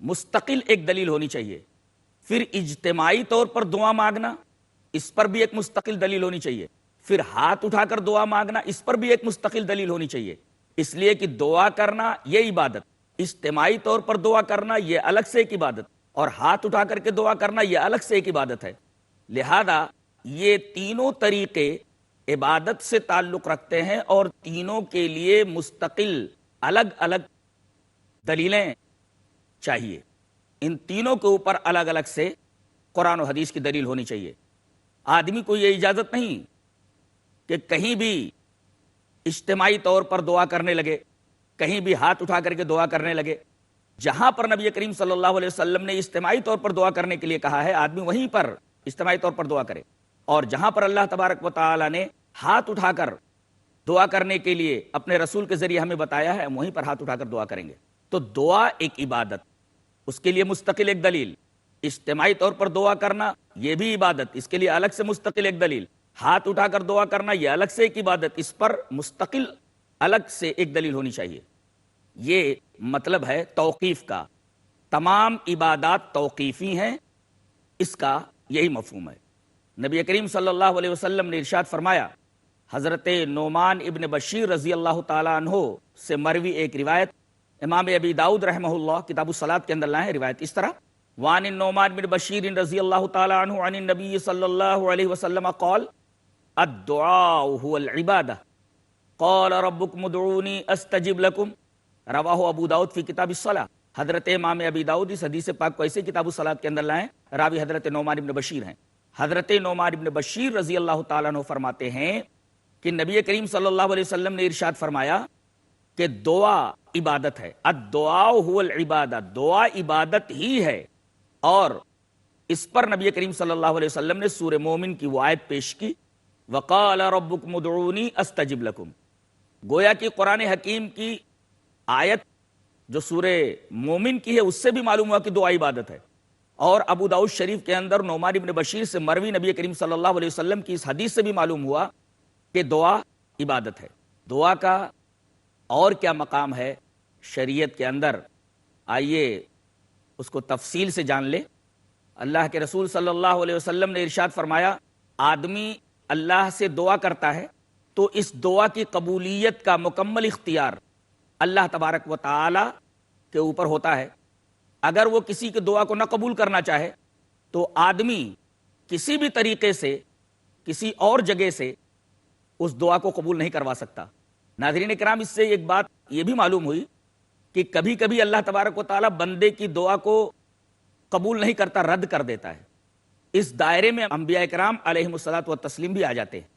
مستقل ایک دلیل ہونی چاہیے. پھر اجتماعی طور پر دعا مانگنا، اس پر بھی ایک مستقل دلیل ہونی چاہیے. پھر ہاتھ اٹھا کر دعا مانگنا، اس پر بھی ایک مستقل دلیل ہونی چاہیے. اس لیے کہ دعا کرنا یہ عبادت، اجتماعی طور پر دعا کرنا یہ الگ سے ایک عبادت، اور ہاتھ اٹھا کر کے دعا کرنا یہ الگ سے ایک عبادت ہے. لہذا یہ تینوں طریقے عبادت سے تعلق رکھتے ہیں، اور تینوں کے لیے مستقل الگ الگ دلیلیں چاہیے. ان تینوں کے اوپر الگ الگ سے قرآن و حدیث کی دلیل ہونی چاہیے. آدمی کو یہ اجازت نہیں کہ کہیں بھی اجتماعی طور پر دعا کرنے لگے، کہیں بھی ہاتھ اٹھا کر کے دعا کرنے لگے. جہاں پر نبی کریم صلی اللہ علیہ وسلم نے اجتماعی طور پر دعا کرنے کے لیے کہا ہے، آدمی وہیں پر اجتماعی طور پر دعا کرے، اور جہاں پر اللہ تبارک و تعالی نے ہاتھ اٹھا کر دعا کرنے کے لیے اپنے رسول کے ذریعے ہمیں بتایا ہے، ہم وہیں پر ہاتھ اٹھا کر دعا کریں گے. تو دعا ایک عبادت، اس کے لیے مستقل ایک دلیل. اجتماعی طور پر دعا کرنا یہ بھی عبادت، اس کے لیے الگ سے مستقل ایک دلیل. ہاتھ اٹھا کر دعا کرنا یہ الگ سے ایک عبادت، اس پر مستقل الگ سے ایک دلیل ہونی چاہیے. یہ مطلب ہے توقیف کا. تمام عبادات توقیفی ہیں، اس کا یہی مفہوم ہے. نبی کریم صلی اللہ علیہ وسلم نے ارشاد فرمایا، حضرت نعمان ابن بشیر رضی اللہ تعالی عنہ سے مروی ایک روایت امام ابی داؤد رحمہ اللہ کتاب الصلاۃ کے اندر لائے ہیں. روایت اس طرح، وعن النعمان بن بشیر رضی اللہ تعالی عنہ عن النبی صلی اللہ علیہ وسلم قال الدعاء هو العبادہ قال ربکم ادعونی استجب لکم رواہ ابو داؤد فی کتاب الصلاۃ. حضرت امام ابی داؤد اس حدیث پاک کو ایسے کتاب الصلاۃ کے اندر لائے، راوی حضرت نعمان ابن بشیر ہیں. حضرت نعمان ابن بشیر رضی اللہ تعالیٰ عنہ فرماتے ہیں کہ نبی کریم صلی اللہ علیہ وسلم نے ارشاد فرمایا کہ دعا عبادت ہے. الدعاء هو العبادہ، دعا عبادت ہی ہے. اور اس پر نبی کریم صلی اللہ علیہ وسلم نے سورہ مومن کی وہ آیت پیش کی، وقال ربکم ادعونی استجب لکم. گویا کہ قرآن حکیم کی آیت جو سورہ مومن کی ہے اس سے بھی معلوم ہوا کہ دعا عبادت ہے. اور ابو داؤد شریف کے اندر نعمان ابن بشیر سے مروی نبی کریم صلی اللہ علیہ وسلم کی اس حدیث سے بھی معلوم ہوا کہ دعا عبادت ہے. دعا کا اور کیا مقام ہے شریعت کے اندر، آئیے اس کو تفصیل سے جان لے. اللہ کے رسول صلی اللہ علیہ وسلم نے ارشاد فرمایا، آدمی اللہ سے دعا کرتا ہے تو اس دعا کی قبولیت کا مکمل اختیار اللہ تبارک و تعالی کے اوپر ہوتا ہے. اگر وہ کسی کی دعا کو نہ قبول کرنا چاہے تو آدمی کسی بھی طریقے سے کسی اور جگہ سے اس دعا کو قبول نہیں کروا سکتا. ناظرین کرام، اس سے ایک بات یہ بھی معلوم ہوئی کہ کبھی کبھی اللہ تبارک و تعالی بندے کی دعا کو قبول نہیں کرتا، رد کر دیتا ہے. اس دائرے میں انبیاء کرام علیہم الصلاۃ والتسلیم بھی آ جاتے ہیں.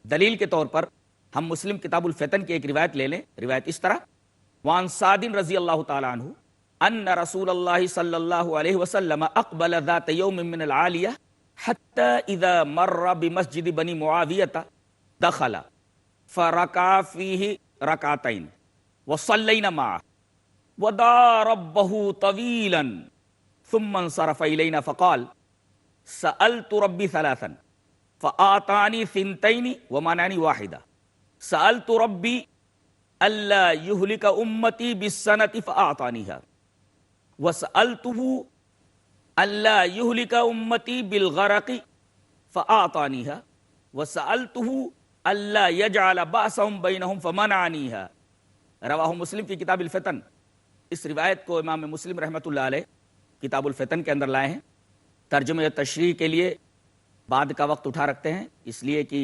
دلیل کے طور پر ہم مسلم کتاب الفتن کی ایک روایت لے لیں. روایت اس طرح، وعن سعد رضی اللہ تعالی عنہ ان رسول اللہ صلی اللہ علیہ وسلم اقبل ذات یوم من العالیہ حتی اذا مر بمسجد بنی معاویہ دخل فرکع فیہ رکعتین وصلین معه ودعا ربہ طویلا ثم انصرف الینا فقال سألت ربی ثلاثا فآتانی ثنتین ومنعنی واحدہ سألت ربی الا یہلک امتی بالسنة فآتانیها وسألته الا یہلک امتی بالغرق فآتانیها وسألته الا یجعل بأسهم بینهم فمنعنیها. رواہ مسلم کی کتاب الفتن. اس روایت کو امام مسلم رحمۃ اللہ علیہ کتاب الفتن کے اندر لائے ہیں. ترجمہ تشریح کے لیے بعد کا وقت اٹھا رکھتے ہیں، اس لیے کہ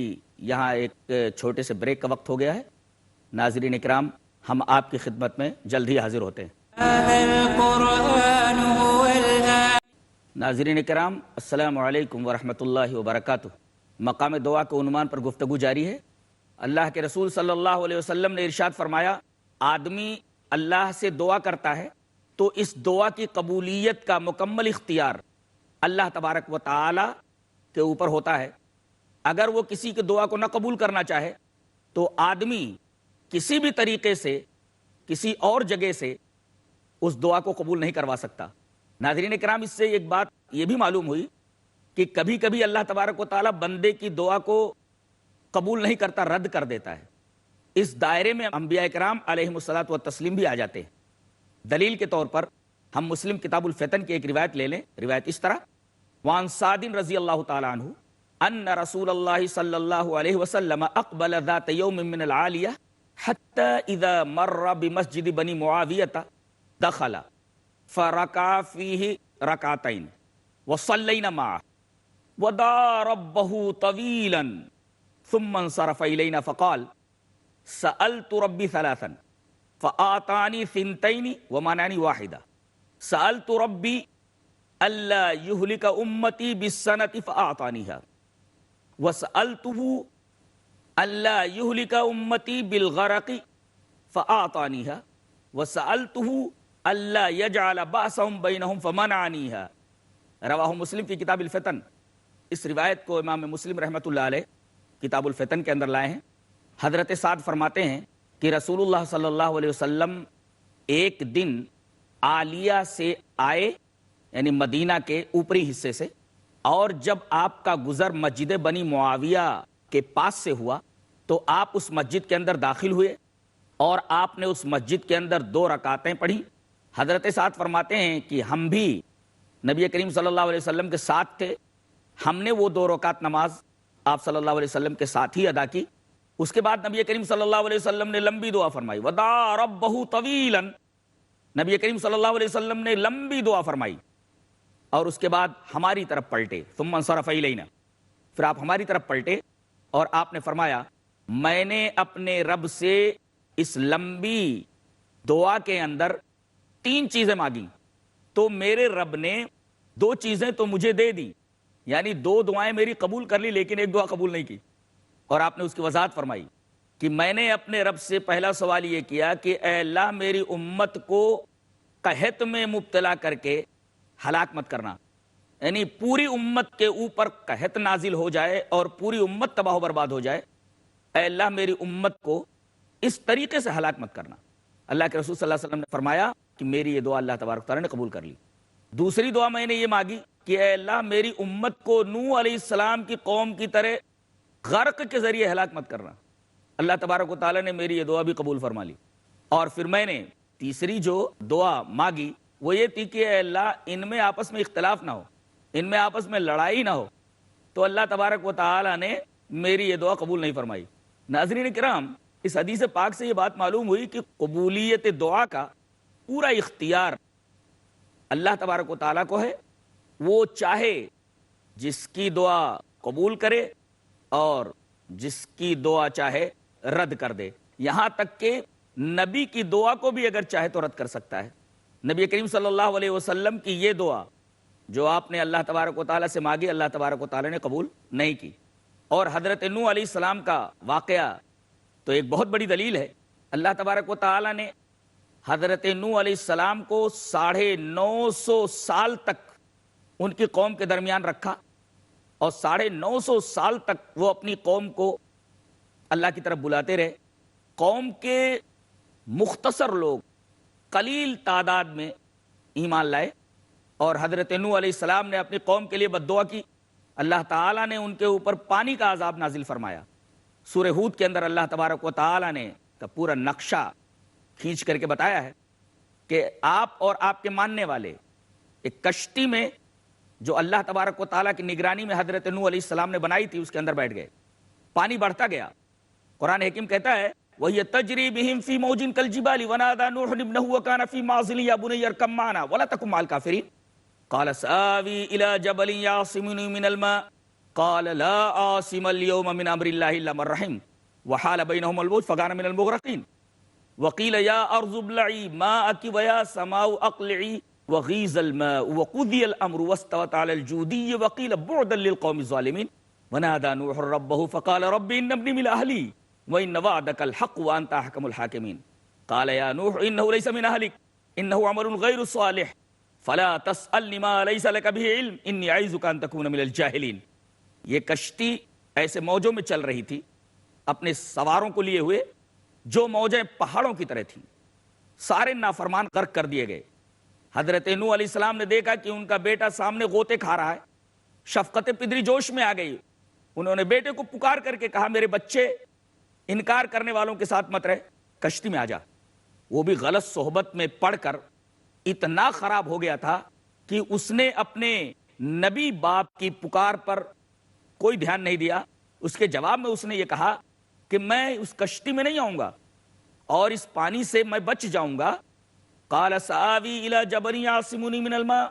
یہاں ایک چھوٹے سے بریک کا وقت ہو گیا ہے. ناظرین اکرام، ہم آپ کی خدمت میں جلد ہی حاضر ہوتے ہیں. ناظرین اکرام، السلام علیکم ورحمۃ اللہ وبرکاتہ. مقام دعا کے عنوان پر گفتگو جاری ہے. اللہ کے رسول صلی اللہ علیہ وسلم نے ارشاد فرمایا، آدمی اللہ سے دعا کرتا ہے تو اس دعا کی قبولیت کا مکمل اختیار اللہ تبارک و تعالی کے اوپر ہوتا ہے. اگر وہ کسی کی دعا کو نہ قبول کرنا چاہے تو آدمی کسی بھی طریقے سے کسی اور جگہ سے اس دعا کو قبول نہیں کروا سکتا. ناظرین کرام، اس سے ایک بات یہ بھی معلوم ہوئی کہ کبھی کبھی اللہ تبارک و تعالی بندے کی دعا کو قبول نہیں کرتا، رد کر دیتا ہے. اس دائرے میں انبیاء کرام علیہم الصلاۃ والتسلیم بھی آ جاتے ہیں. دلیل کے طور پر ہم مسلم کتاب الفتن کی ایک روایت لے لیں. روایت اس طرح: وعن سعد رضی اللہ تعالی عنہ ان رسول اللہ صلی اللہ علیہ وسلم اقبل ذات یوم من العالیہ حتی اذا مر بمسجد بنی معاویہ دخل فرکع فیہ رکعتین وصلینا معه ودعا ربه طویلا ثم انصرف الینا فقال سألت ربی ثلاثا فآتانی ثنتین ومنعنی واحدہ سألت ربی الا یہلک امتی بالسنۃ فاعطانیها وسألته الا یہلک امتی بالغرق فاعطانیها وسألته الا یجعل بأسهم بینهم فمنعنیها. رواہ مسلم فی کتاب الفتن. اس روایت کو امام مسلم رحمۃ اللہ علیہ کتاب الفتن کے اندر لائے ہیں. حضرت سعد فرماتے ہیں کہ رسول اللہ صلی اللہ علیہ وسلم ایک دن عالیہ سے آئے، یعنی مدینہ کے اوپری حصے سے، اور جب آپ کا گزر مسجد بنی معاویہ کے پاس سے ہوا تو آپ اس مسجد کے اندر داخل ہوئے اور آپ نے اس مسجد کے اندر 2 رکعتیں پڑھی. حضرت سعد فرماتے ہیں کہ ہم بھی نبی کریم صلی اللہ علیہ وسلم کے ساتھ تھے. ہم نے وہ 2 رکعت نماز آپ صلی اللہ علیہ وسلم کے ساتھ ہی ادا کی. اس کے بعد نبی کریم صلی اللہ علیہ وسلم نے لمبی دعا فرمائی. ودعا ربہ طویلا. نبی کریم صلی اللہ علیہ وسلم نے لمبی دعا فرمائی اور اس کے بعد ہماری طرف پلٹے. ثم انصرف الینا. پھر آپ ہماری طرف پلٹے اور آپ نے فرمایا میں نے اپنے رب سے اس لمبی دعا کے اندر 3 چیزیں مانگی تو میرے رب نے 2 چیزیں تو مجھے دے دی، یعنی 2 دعائیں میری قبول کر لی لیکن ایک دعا قبول نہیں کی. اور آپ نے اس کی وضاحت فرمائی کہ میں نے اپنے رب سے پہلا سوال یہ کیا کہ اے اللہ میری امت کو قحط میں مبتلا کر کے ہلاک مت کرنا، یعنی پوری امت کے اوپر قحط نازل ہو جائے اور پوری امت تباہ و برباد ہو جائے. اے اللہ میری امت کو اس طریقے سے ہلاک مت کرنا. اللہ کے رسول صلی اللہ علیہ وسلم نے فرمایا کہ میری یہ دعا اللہ تبارک تعالیٰ نے قبول کر لی. دوسری دعا میں نے یہ مانگی کہ اے اللہ میری امت کو نوح علیہ السلام کی قوم کی طرح غرق کے ذریعے ہلاک مت کرنا. اللہ تبارک و تعالیٰ نے میری یہ دعا بھی قبول فرما لی. اور پھر میں نے تیسری جو دعا مانگی وہ یہ تھی کہ اے اللہ ان میں آپس میں اختلاف نہ ہو، ان میں آپس میں لڑائی نہ ہو. تو اللہ تبارک و تعالیٰ نے میری یہ دعا قبول نہیں فرمائی. ناظرین کرام، اس حدیث پاک سے یہ بات معلوم ہوئی کہ قبولیت دعا کا پورا اختیار اللہ تبارک و تعالیٰ کو ہے. وہ چاہے جس کی دعا قبول کرے اور جس کی دعا چاہے رد کر دے. یہاں تک کہ نبی کی دعا کو بھی اگر چاہے تو رد کر سکتا ہے. نبی کریم صلی اللہ علیہ وسلم کی یہ دعا جو آپ نے اللہ تبارک و تعالیٰ سے مانگی، اللہ تبارک و تعالیٰ نے قبول نہیں کی. اور حضرت نوح علیہ السلام کا واقعہ تو ایک بہت بڑی دلیل ہے. اللہ تبارک و تعالیٰ نے حضرت نوح علیہ السلام کو 950 سال تک ان کی قوم کے درمیان رکھا اور 950 سال تک وہ اپنی قوم کو اللہ کی طرف بلاتے رہے. قوم کے مختصر لوگ قلیل تعداد میں ایمان لائے اور حضرت نوح علیہ السلام نے اپنی قوم کے لیے بد دعا کی. اللہ تعالیٰ نے ان کے اوپر پانی کا عذاب نازل فرمایا. سورہ ہود کے اندر اللہ تبارک و تعالیٰ نے کا پورا نقشہ کھینچ کر کے بتایا ہے کہ آپ اور آپ کے ماننے والے ایک کشتی میں جو اللہ تبارک و تعالیٰ کی نگرانی میں حضرت نوح علیہ السلام نے بنائی تھی اس کے اندر بیٹھ گئے. پانی بڑھتا گیا. قرآن حکیم کہتا ہے وَهِيَ تَجْرِي بِهِمْ فِي مَوْجٍ كَالْجِبَالِ وَنَادَى نُوحٌ ابْنَهُ وَكَانَ فِي مَعْزِلٍ يَا بُنَيَّ ارْكَب مَّعَنَا وَلَا تَكُن مَّعَ الْكَافِرِينَ قَالَ سَآوِي إِلَىٰ جَبَلٍ يَعْصِمُنِي مِنَ الْمَاءِ قَالَ لَا عَاصِمَ الْيَوْمَ مِنْ أَمْرِ اللَّهِ إِلَّا مَن رَّحِمَ وَحَالَ بَيْنَهُمَا الْمَوْجُ فَكَانَ مِنَ الْمُغْرَقِينَ وَقِيلَ يَا أَرْضُ ابْلَعِي مَاءَكِ وَيَا سَمَاءُ أَقْلِعِي وَغِيضَ الْمَاءُ وَقُضِيَ الْأَمْرُ وَاسْتَوَتْ عَلَى الْجُودِيِّ وَقِيلَ بُعْدًا لِّلْقَوْمِ الظَّالِمِينَ وَنَادَىٰ نُوحٌ رَّبَّهُ فَقَالَ رَبِّ إِنَّ ابْنِي مِنْ أَهْلِي وَإِنَّ وَعْدَكَ الْحَقُّ وَأَنتَ أَحْكَمُ الْحَاكِمِينَ قَالَ يَا نُوحُ إِنَّهُ لَيْسَ مِنْ أَهْلِكَ إِنَّهُ عَمَلٌ غَيْرُ صَالِحٍ فَلَا تَسْأَلْنِ مَا لَيْسَ لَكَ بِهِ عِلْمٌ إِنِّي أَعِظُكَ أَن تَكُونَ مِنَ الْجَاهِلِينَ. یہ کشتی ایسے موجوں میں چل رہی تھی اپنے سواروں کو لیے ہوئے جو موجیں پہاڑوں کی طرح تھیں. سارے نافرمان غرق کر دیے گئے. حضرت نوح علیہ السلام نے دیکھا کہ ان کا بیٹا سامنے غوطے کھا رہا ہے. شفقت پدری جوش میں آ گئی. انہوں نے بیٹے کو پکار کر کے کہا میرے بچے انکار کرنے والوں کے ساتھ مت رہے، کشتی میں آ جا. وہ بھی غلط صحبت میں پڑھ کر اتنا خراب ہو گیا تھا کہ اس نے اپنے نبی باپ کی پکار پر کوئی دھیان نہیں دیا. اس کے جواب میں اس نے یہ کہا کہ میں اس کشتی میں نہیں آؤں گا اور اس پانی سے میں بچ جاؤں گا. قال سآوی الی جبل یعصمنی من الماء،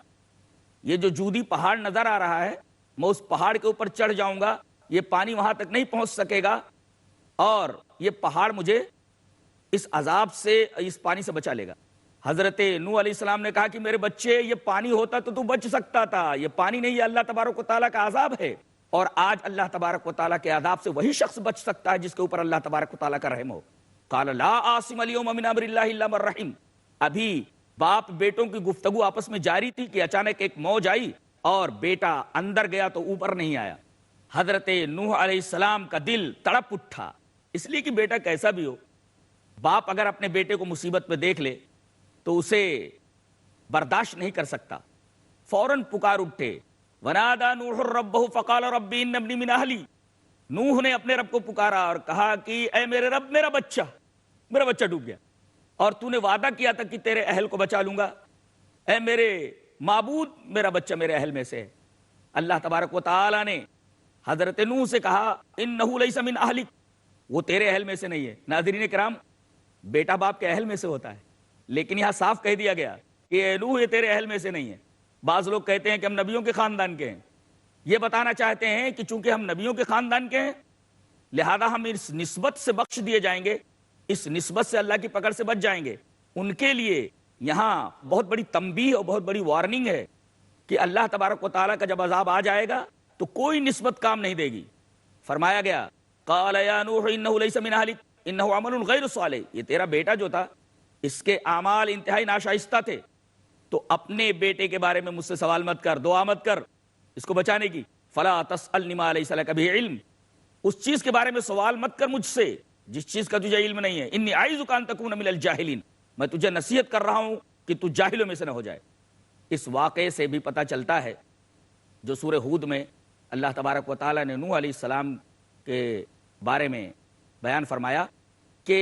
یہ جو جودی پہاڑ نظر آ رہا ہے میں اس پہاڑ کے اوپر چڑھ جاؤں گا، یہ پانی وہاں تک نہیں پہنچ سکے گا اور یہ پہاڑ مجھے اس عذاب سے، اس پانی سے بچا لے گا. حضرت نوح علیہ السلام نے کہا کہ میرے بچے یہ پانی ہوتا تو بچ سکتا تھا، یہ پانی نہیں، یہ اللہ تبارک و تعالیٰ کا عذاب ہے. اور آج اللہ تبارک و تعالیٰ کے عذاب سے وہی شخص بچ سکتا ہے جس کے اوپر اللہ تبارک و تعالیٰ کا رحم ہو. قال لا عاصم اليوم من امر اللہ الا من رحم. ابھی باپ بیٹوں کی گفتگو آپس میں جاری تھی کہ اچانک ایک موج آئی اور بیٹا اندر گیا تو اوپر نہیں آیا. حضرت نوح علیہ السلام کا دل تڑپ اٹھا، اس لیے کہ بیٹا کیسا بھی ہو، باپ اگر اپنے بیٹے کو مصیبت میں دیکھ لے تو اسے برداشت نہیں کر سکتا. فوراً پکار اٹھے. ونادى نوح ربه فقال رب ان ابني من اهلي. نوح نے اپنے رب کو پکارا اور کہا کہ اے میرے رب، میرا بچہ ڈوب گیا اور تو نے وعدہ کیا تھا کہ تیرے اہل کو بچا لوں گا. اے میرے معبود، میرا بچہ میرے اہل میں سے ہے. اللہ تبارک و تعالی نے حضرت نوح سے کہا انه ليس من اهلك، وہ تیرے اہل میں سے نہیں ہے. ناظرین کرام، بیٹا باپ کے اہل میں سے ہوتا ہے، لیکن یہاں صاف کہہ دیا گیا کہ اے نوح، یہ تیرے اہل میں سے نہیں ہے. بعض لوگ کہتے ہیں کہ ہم نبیوں کے خاندان کے ہیں، یہ بتانا چاہتے ہیں کہ چونکہ ہم نبیوں کے خاندان کے ہیں لہذا ہم اس نسبت سے بخش دیے جائیں گے، اس نسبت سے اللہ کی پکڑ سے بچ جائیں گے. ان کے لیے یہاں بہت بڑی تنبیہ اور بہت بڑی وارننگ ہے کہ اللہ تبارک و تعالیٰ کا جب عذاب آ جائے گا تو کوئی نسبت کام نہیں دے گی. فرمایا گیا قال یا نوح انه ليس من اهلك انه عمل غیر صالح. یہ تیرا بیٹا جو تھا اس کے اعمال انتہائی ناشائستہ تھے، تو اپنے بیٹے کے بارے میں مجھ سے سوال مت کر، دعا مت کر اس کو بچانے کی. فلا تسألنی ما لیس لک بہ علم، اس چیز کے بارے میں سوال مت کر مجھ سے جس چیز کا تجھے علم نہیں ہے. انی اعوذک ان تکون من الجاہلین، میں تجھے نصیحت کر رہا ہوں کہ تو جاہلوں میں سے نہ ہو جائے. اس واقعے سے بھی پتہ چلتا ہے جو سورہ ہود میں اللہ تبارک و تعالیٰ نے نوح علیہ السلام کے بارے میں بیان فرمایا کہ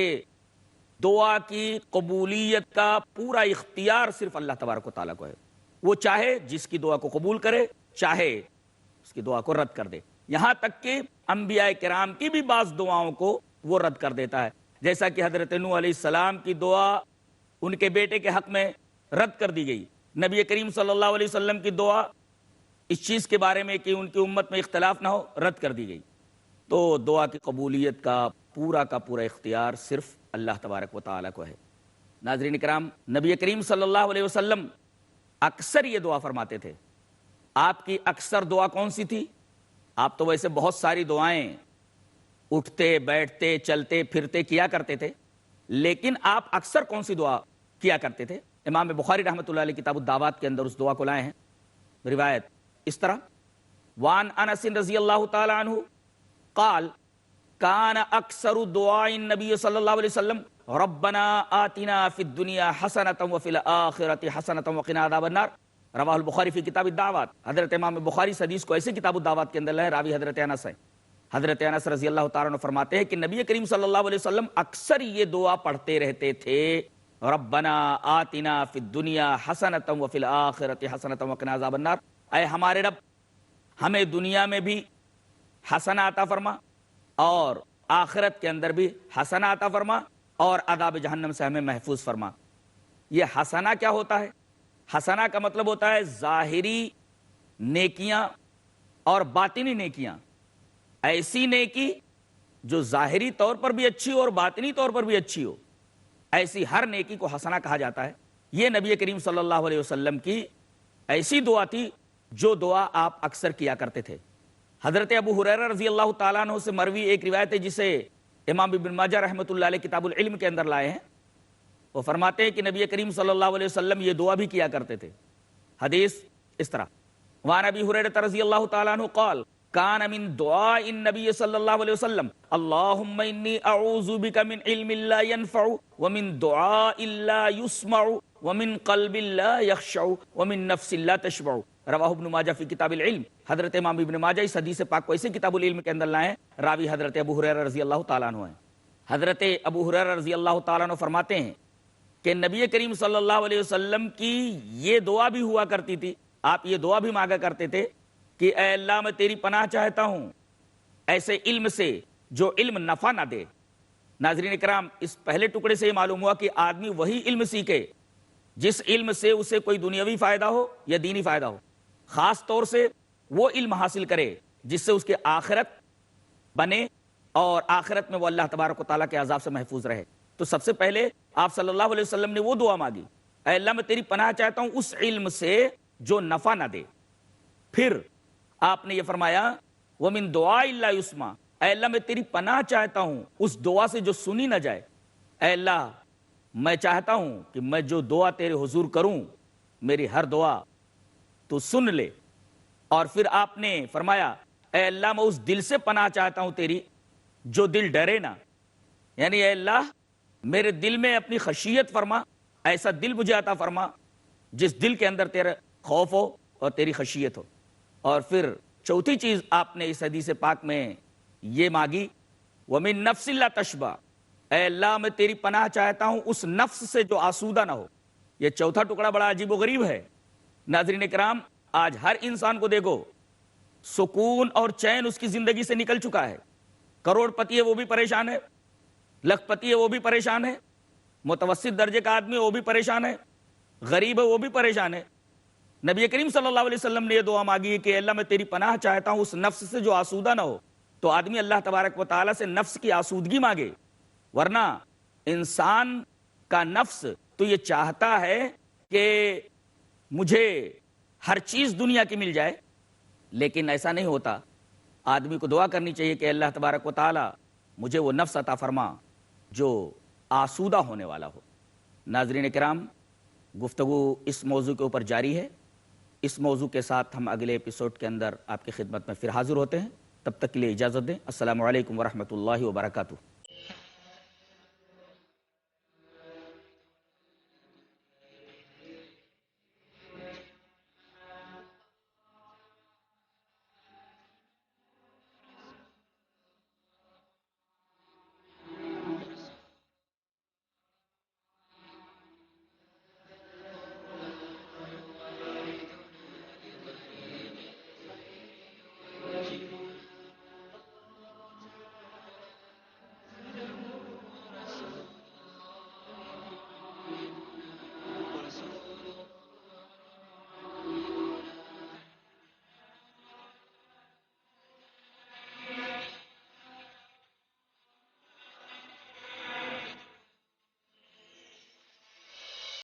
دعا کی قبولیت کا پورا اختیار صرف اللہ تبارک و تعالیٰ کو ہے. وہ چاہے جس کی دعا کو قبول کرے، چاہے اس کی دعا کو رد کر دے. یہاں تک کہ انبیاء کرام کی بھی بعض دعاؤں کو وہ رد کر دیتا ہے، جیسا کہ حضرت نوح علیہ السلام کی دعا ان کے بیٹے کے حق میں رد کر دی گئی. نبی کریم صلی اللہ علیہ وسلم کی دعا اس چیز کے بارے میں کہ ان کی امت میں اختلاف نہ ہو رد کر دی گئی. تو دعا کی قبولیت کا پورا اختیار صرف اللہ تبارک و تعالیٰ کو ہے. ناظرین کرام، نبی کریم صلی اللہ علیہ وسلم اکثر یہ دعا فرماتے تھے. آپ کی اکثر دعا کون سی تھی؟ آپ تو ویسے بہت ساری دعائیں اٹھتے بیٹھتے چلتے پھرتے کیا کرتے تھے، لیکن آپ اکثر کون سی دعا کیا کرتے تھے؟ امام بخاری رحمۃ اللہ علیہ کتاب الدعوات کے اندر اس دعا کو لائے ہیں. روایت اس طرح، وان انس رضی اللہ تعالی عنہ قال کان اکثر دعاء النبی صلی اللہ علیہ وسلم ربنا آتنا فی الدنیا حسنۃ وفی الآخرۃ حسنۃ وقنا عذاب النار. رواہ البخاری فی کتاب الدعوات. حضرت امام بخاری اس حدیث کو ایسے کتاب الدعوات کے اندر لائے، راوی حضرت انس ہے. حضرت انس رضی اللہ تعالیٰ عنہ فرماتے ہیں کہ نبی کریم صلی اللہ علیہ وسلم اکثر یہ دعا پڑھتے رہتے تھے، ربنا آتنا فی الدنیا حسنۃ وفی الآخرۃ حسنۃ وقنا عذاب النار. اے ہمارے رب، ہمیں دنیا میں بھی حسنہ عطا فرما اور آخرت کے اندر بھی حسنہ عطا فرما اور عذاب جہنم سے ہمیں محفوظ فرما. یہ حسنہ کیا ہوتا ہے؟ حسنہ کا مطلب ہوتا ہے ظاہری نیکیاں اور باطنی نیکیاں. ایسی نیکی جو ظاہری طور پر بھی اچھی ہو اور باطنی طور پر بھی اچھی ہو، ایسی ہر نیکی کو حسنہ کہا جاتا ہے. یہ نبی کریم صلی اللہ علیہ وسلم کی ایسی دعا تھی جو دعا آپ اکثر کیا کرتے تھے. حضرت ابو ہریرہ رضی اللہ تعالیٰ عنہ سے مروی ایک روایت ہے جسے امام ابن ماجہ رحمۃ اللہ علیہ کتاب العلم کے اندر لائے ہیں. وہ فرماتے ہیں کہ نبی کریم صلی اللہ علیہ وسلم یہ دعا بھی کیا کرتے تھے. حدیث اس طرح، وعن ابی ہریرہ رضی اللہ تعالیٰ عنہ قال کان من دعاء النبی صلی اللہ علیہ وسلم اللہم انی اعوذ بک من علم لا ينفع ومن دعاء لا يسمع ومن قلب لا يخشع ومن نفس لا تشبع. رواہ ابن ماجہ فی کتاب العلم. حضرت امام ابن ماجہ اس حدیث پاک کو ایسے کتاب العلم کے اندر لائے ہیں، راوی حضرت ابو ہریرہ رضی اللہ تعالیٰ عنہ ہیں. حضرت ابو ہریرہ رضی اللہ تعالیٰ عنہ فرماتے ہیں کہ نبی کریم صلی اللہ علیہ وسلم کی یہ دعا بھی ہوا کرتی تھی، آپ یہ دعا بھی مانگا کرتے تھے کہ اے اللہ میں تیری پناہ چاہتا ہوں ایسے علم سے جو علم نفع نہ دے۔ ناظرین کرام، اس پہلے ٹکڑے سے یہ معلوم ہوا کہ آدمی وہی علم سیکھے جس علم سے اسے کوئی دنیاوی فائدہ ہو یا دینی فائدہ ہو، خاص طور سے وہ علم حاصل کرے جس سے اس کے آخرت بنے اور آخرت میں وہ اللہ تبارک و تعالیٰ کے عذاب سے محفوظ رہے۔ تو سب سے پہلے آپ صلی اللہ علیہ وسلم نے وہ دعا مانگی، اے اللہ میں تیری پناہ چاہتا ہوں اس علم سے جو نفع نہ دے۔ پھر آپ نے یہ فرمایا وَمِن دُعَاءِ اللَّهِ يُسْمَعُ، اے اللہ میں تیری پناہ چاہتا ہوں اس دعا سے جو سنی نہ جائے۔ اے اللہ میں چاہتا ہوں کہ میں جو دعا تیرے حضور کروں میری ہر دعا تو سن لے۔ اور پھر آپ نے فرمایا اے اللہ میں اس دل سے پناہ چاہتا ہوں تیری جو دل ڈرے نہ، یعنی اے اللہ میرے دل میں اپنی خشیت فرما، ایسا دل مجھے عطا فرما جس دل کے اندر تیرا خوف ہو اور تیری خشیت ہو۔ اور پھر چوتھی چیز آپ نے اس حدیث پاک میں یہ مانگی وَمِن نَفْسٍ لَا تَشْبَعُ، اے اللہ میں تیری پناہ چاہتا ہوں اس نفس سے جو آسودہ نہ ہو۔ یہ چوتھا ٹکڑا بڑا عجیب و غریب ہے۔ ناظرین کرام، آج ہر انسان کو دیکھو سکون اور چین اس کی زندگی سے نکل چکا ہے، کروڑ پتی ہے وہ بھی پریشان ہے، لکھ پتی ہے وہ بھی پریشان ہے، متوسط درجے کا آدمی ہے وہ بھی پریشان ہے، غریب ہے وہ بھی پریشان ہے۔ نبی کریم صلی اللہ علیہ وسلم نے یہ دعا مانگی ہے کہ اللہ میں تیری پناہ چاہتا ہوں اس نفس سے جو آسودہ نہ ہو۔ تو آدمی اللہ تبارک و تعالیٰ سے نفس کی آسودگی مانگے، ورنہ انسان کا نفس تو یہ چاہتا ہے کہ مجھے ہر چیز دنیا کی مل جائے، لیکن ایسا نہیں ہوتا۔ آدمی کو دعا کرنی چاہیے کہ اللہ تبارک و تعالیٰ مجھے وہ نفس عطا فرما جو آسودہ ہونے والا ہو۔ ناظرین کرام، گفتگو اس موضوع کے اوپر جاری ہے۔ اس موضوع کے ساتھ ہم اگلے ایپیسوڈ کے اندر آپ کی خدمت میں پھر حاضر ہوتے ہیں۔ تب تک کے لیے اجازت دیں۔ السلام علیکم ورحمۃ اللہ وبرکاتہ۔